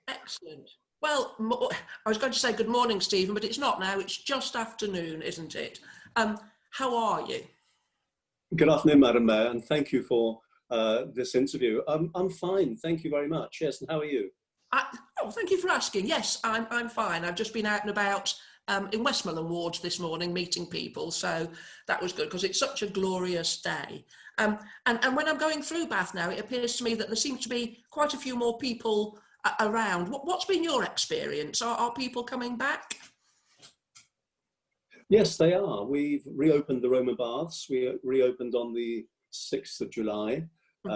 Excellent. Well, I was going to say good morning, Stephen, but it's not now. It's just afternoon, isn't it? How are you? Good afternoon, Madam Mayor, and thank you for this interview. I'm fine, thank you very much. Yes, and how are you? Oh, thank you for asking. Yes, I'm fine. I've just been out and about in Westmoreland wards this morning meeting people, so that was good because it's such a glorious day. And when I'm going through Bath now, it appears to me that there seems to be quite a few more people around. What's been your experience? Are people coming back? Yes, they are. We've reopened the Roman Baths. We reopened on the 6th of July.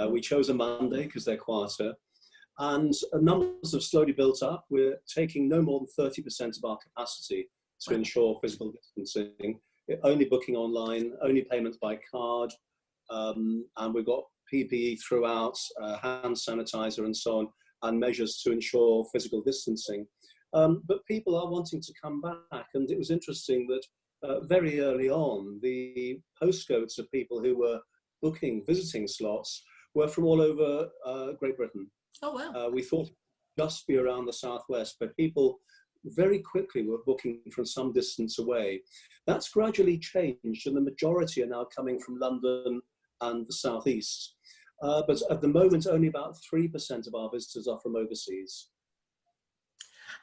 We chose a Monday because they're quieter. And numbers have slowly built up. We're taking no more than 30% of our capacity to ensure physical distancing. Only booking online, only payments by card, and we've got PPE throughout, hand sanitizer and so on, and measures to ensure physical distancing. But people are wanting to come back, and it was interesting that very early on, the postcodes of people who were booking visiting slots were from all over Great Britain. Oh, wow. We thought it would just be around the southwest, but people very quickly were booking from some distance away. That's gradually changed, and the majority are now coming from London and the southeast. But at the moment, only about 3% of our visitors are from overseas.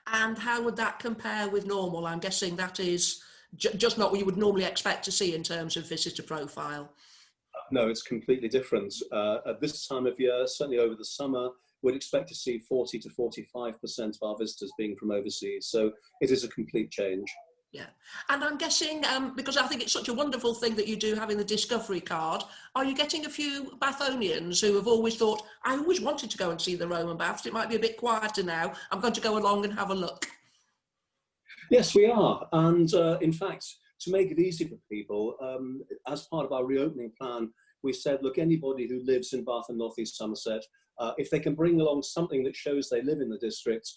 And how would that compare with normal? I'm guessing that is just not what you would normally expect to see in terms of visitor profile. No, it's completely different. At this time of year, certainly over the summer, we'd expect to see 40 to 45% of our visitors being from overseas. So it is a complete change. Yeah, and I'm guessing, because I think it's such a wonderful thing that you do having the Discovery card, are you getting a few Bathonians who have always thought, I always wanted to go and see the Roman Baths, it might be a bit quieter now, I'm going to go along and have a look? Yes, we are. And in fact, to make it easy for people, as part of our reopening plan, we said, look, anybody who lives in Bath and North East Somerset, if they can bring along something that shows they live in the district,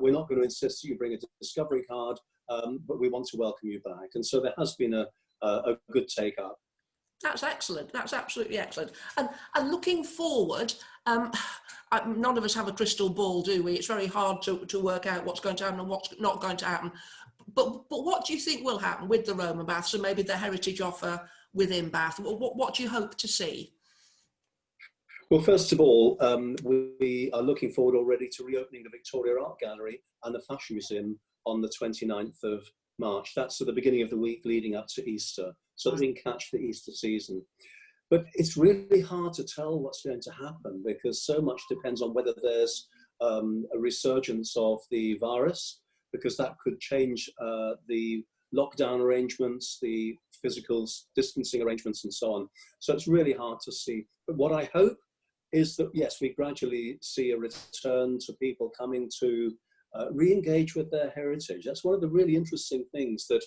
we're not going to insist that you bring a Discovery card, but we want to welcome you back. And so there has been a good take-up. That's excellent. That's absolutely excellent. And looking forward, none of us have a crystal ball, do we? It's very hard to work out what's going to happen and what's not going to happen. But what do you think will happen with the Roman Baths and maybe the heritage offer within Bath? What do you hope to see? Well, first of all, we are looking forward already to reopening the Victoria Art Gallery and the Fashion Museum on the 29th of March. That's at the beginning of the week leading up to Easter, so that we can catch the Easter season. But it's really hard to tell what's going to happen because so much depends on whether there's a resurgence of the virus, because that could change the lockdown arrangements, the physical distancing arrangements and so on. So it's really hard to see. But what I hope is that, yes, we gradually see a return to people coming to re-engage with their heritage. That's one of the really interesting things that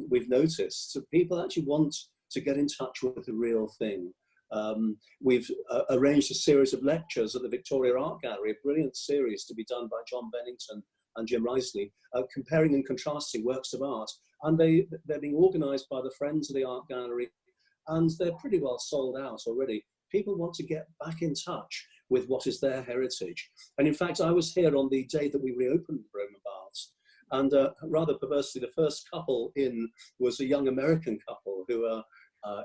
we've noticed. So people actually want to get in touch with the real thing. We've arranged a series of lectures at the Victoria Art Gallery, a brilliant series to be done by John Bennington and Jim Risley, comparing and contrasting works of art. And they're being organised by the Friends of the Art Gallery, and they're pretty well sold out already. People want to get back in touch with what is their heritage. And in fact, I was here on the day that we reopened the Roman Baths, and rather perversely, the first couple in was a young American couple who are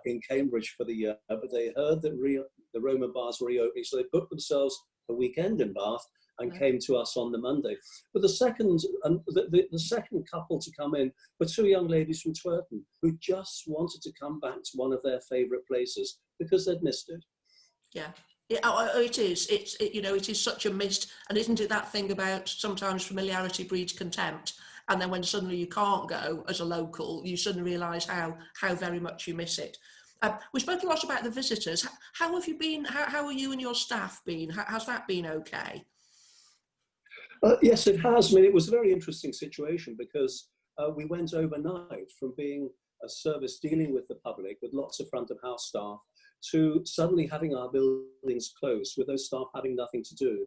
in Cambridge for the year, but they heard that the Roman Baths were reopening, so they booked themselves a weekend in Bath and came to us on the Monday. But the second couple to come in were two young ladies from Twerton who just wanted to come back to one of their favourite places because they'd missed it. Yeah. It is. It is such a missed, and isn't it that thing about sometimes familiarity breeds contempt, and then when suddenly you can't go as a local, you suddenly realise how very much you miss it. We've spoken a lot about the visitors. How have you been? How are you and your staff been? Has that been okay? Yes, it has. I mean, it was a very interesting situation because we went overnight from being a service dealing with the public with lots of front of house staff to suddenly having our buildings closed with those staff having nothing to do.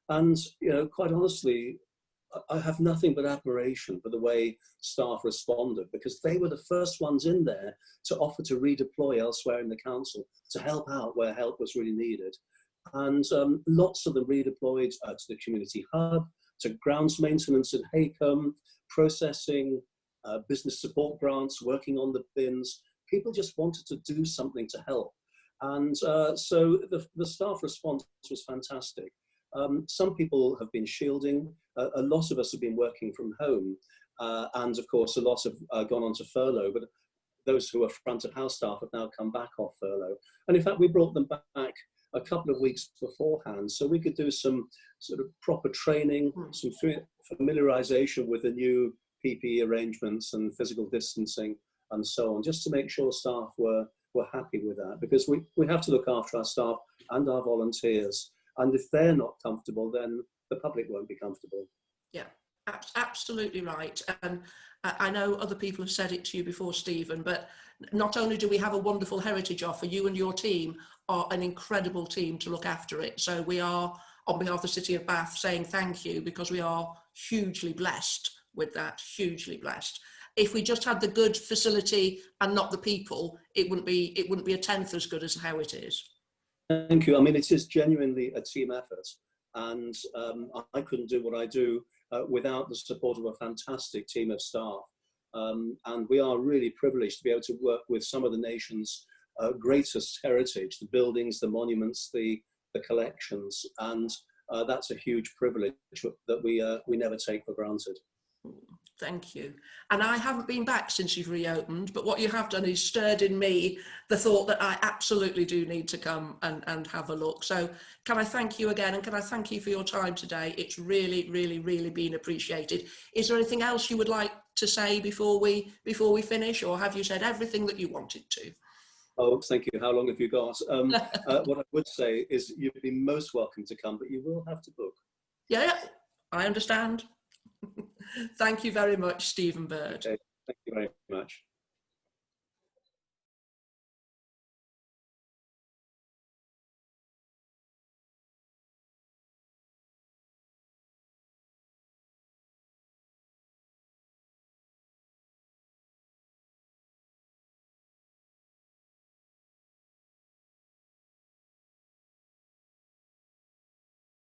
And, quite honestly, I have nothing but admiration for the way staff responded, because they were the first ones in there to offer to redeploy elsewhere in the council to help out where help was really needed. And lots of them redeployed to the community hub, to grounds maintenance at Haycombe, processing, business support grants, working on the bins. People just wanted to do something to help. And so the staff response was fantastic. Some people have been shielding. A lot of us have been working from home. And of course, a lot have gone on to furlough. But those who are front of house staff have now come back off furlough. And in fact, we brought them back a couple of weeks beforehand, so we could do some sort of proper training, some familiarization with the new PPE arrangements and physical distancing and so on, just to make sure staff were happy with that, because we have to look after our staff and our volunteers. And if they're not comfortable, then the public won't be comfortable. Yeah, absolutely right. And I know other people have said it to you before, Stephen, but not only do we have a wonderful heritage offer, you and your team are an incredible team to look after it. So we are, on behalf of the City of Bath, saying thank you, because we are hugely blessed with that, hugely blessed. If we just had the good facility and not the people, it wouldn't be a tenth as good as how it is. Thank you. I mean, it is genuinely a team effort, and I couldn't do what I do without the support of a fantastic team of staff. And we are really privileged to be able to work with some of the nation's greatest heritage, the buildings, the monuments, the collections, and that's a huge privilege that we never take for granted. Thank you. And I haven't been back since you've reopened, but what you have done is stirred in me the thought that I absolutely do need to come and have a look. So can I thank you again, and can I thank you for your time today? It's really, really, really been appreciated. Is there anything else you would like to say before we finish, or have you said everything that you wanted to? Oh, thank you. How long have you got? What I would say is you'd be most welcome to come, but you will have to book. Yeah, I understand. Thank you very much, Stephen Bird. Okay, thank you very much.